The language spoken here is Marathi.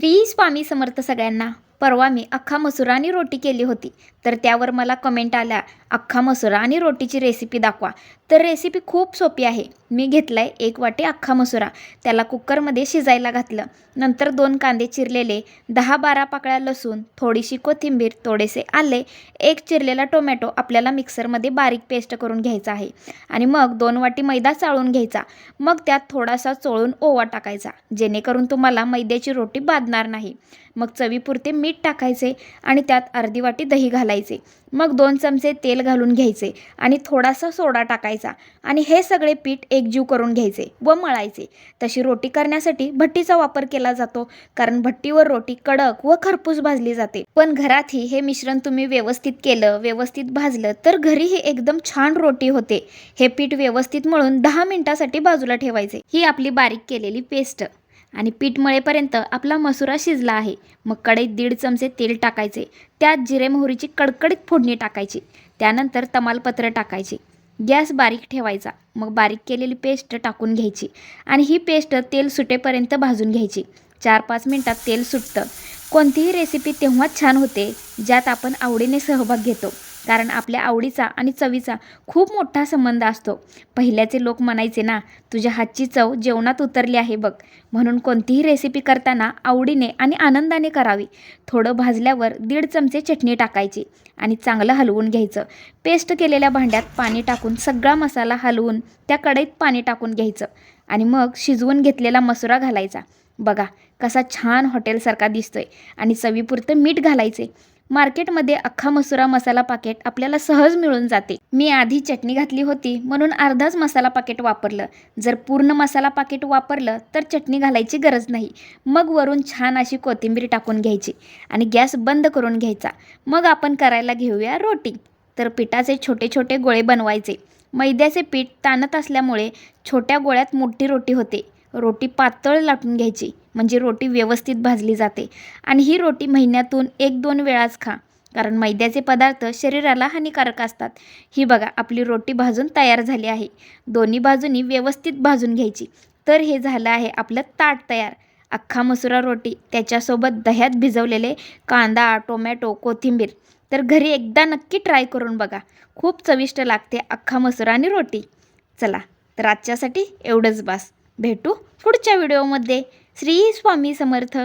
श्री स्वामी समर्थ सगळ्यांना. परवा मी अख्खा मसुरा आणि रोटी केली होती, तर त्यावर मला कमेंट आल्या, अख्खा मसुरा आणि रोटीची रेसिपी दाखवा. तर रेसिपी खूप सोपी आहे. मी घेतलाय 1 वाटी अख्खा मसुरा, त्याला कुकरमध्ये शिजायला घातलं. नंतर 2 कांदे चिरलेले, 10-12 पाकळ्या लसूण, थोडीशी कोथिंबीर, थोडेसे आले, 1 चिरलेला टोमॅटो आपल्याला मिक्सरमध्ये बारीक पेस्ट करून घ्यायचा आहे. आणि मग 2 वाटी मैदा चाळून घ्यायचा. मग त्यात थोडासा चोळून ओवा टाकायचा, जेणेकरून तुम्हाला मैद्याची रोटी बाधणार नाही. मग चवीपुरते मीठ टाकायचे आणि त्यात अर्धी वाटी दही घालायचे. मग 2 चमचे तेल घालून घ्यायचे आणि थोडासा सोडा टाकायचा आणि हे सगळे पीठ एकजीव करून घ्यायचे व मळायचे. तशी रोटी करण्यासाठी भट्टीचा वापर केला जातो, कारण भट्टीवर रोटी कडक व खरपूस भाजली जाते. पण घरातही हे मिश्रण तुम्ही व्यवस्थित केलं, व्यवस्थित भाजलं तर घरीही एकदम छान रोटी होते. हे पीठ व्यवस्थित मळून 10 मिनिटांसाठी बाजूला ठेवायचे. ही आपली बारीक केलेली पेस्ट आणि पीठ मळेपर्यंत आपला मसुरा शिजला आहे. मग कढईत 1.5 चमचे तेल टाकायचे, त्यात जिरे मोहरीची कडकडीत फोडणी टाकायची. त्यानंतर तमालपत्र टाकायचे. गॅस बारीक ठेवायचा. मग बारीक केलेली पेस्ट टाकून घ्यायची आणि ही पेस्ट तेल सुटेपर्यंत भाजून घ्यायची. 4-5 मिनिटात तेल सुटतं. कोणतीही रेसिपी तेव्हाच छान होते ज्यात आपण आवडीने सहभाग घेतो, कारण आपल्या आवडीचा आणि चवीचा खूप मोठा संबंध असतो. पहिल्याचे लोक म्हणायचे ना, तुझ्या हातची चव जेवणात उतरली आहे बघ. म्हणून कोणतीही रेसिपी करताना आवडीने आणि आनंदाने करावी. थोडं भाजल्यावर 1.5 चमचे चटणी टाकायची आणि चांगलं हलवून घ्यायचं. पेस्ट केलेल्या भांड्यात पाणी टाकून सगळा मसाला हलवून त्या कढईत पाणी टाकून घ्यायचं आणि मग शिजवून घेतलेला मसुरा घालायचा. बघा कसा छान हॉटेलसारखा दिसतोय. आणि चवीपुरतं मीठ घालायचे. मार्केटमध्ये अख्खा मसुरा मसाला पाकेट आपल्याला सहज मिळून जाते. मी आधी चटणी घातली होती म्हणून अर्धाच मसाला पाकेट वापरलं. जर पूर्ण मसाला पाकेट वापरलं तर चटणी घालायची गरज नाही. मग वरून छान अशी कोथिंबीर टाकून घ्यायची आणि गॅस बंद करून घ्यायचा. मग आपण करायला घेऊया रोटी. तर पिठाचे छोटे छोटे गोळे बनवायचे. मैद्याचे पीठ ताणत असल्यामुळे छोट्या गोळ्यात मोठी रोटी होते. रोटी पातळ लाटून घ्यायची, म्हणजे रोटी व्यवस्थित भाजली जाते. आणि ही रोटी महिन्यातून 1-2 वेळाच खा, कारण मैद्याचे पदार्थ शरीराला हानिकारक असतात. ही बघा आपली रोटी भाजून तयार झाली आहे. दोन्ही बाजूनी व्यवस्थित भाजून घ्यायची. तर हे झालं आहे आपलं ताट तयार. अख्खा मसुरा रोटी, त्याच्यासोबत दह्यात भिजवलेले कांदा, टोमॅटो, कोथिंबीर. तर घरी एकदा नक्की ट्राय करून बघा. खूप चविष्ट लागते अख्खा मसुरा आणि रोटी. चला तर आजच्यासाठी एवढंच बास. भेटू पुढच्या व्हिडिओमध्ये. श्री स्वामी समर्थ.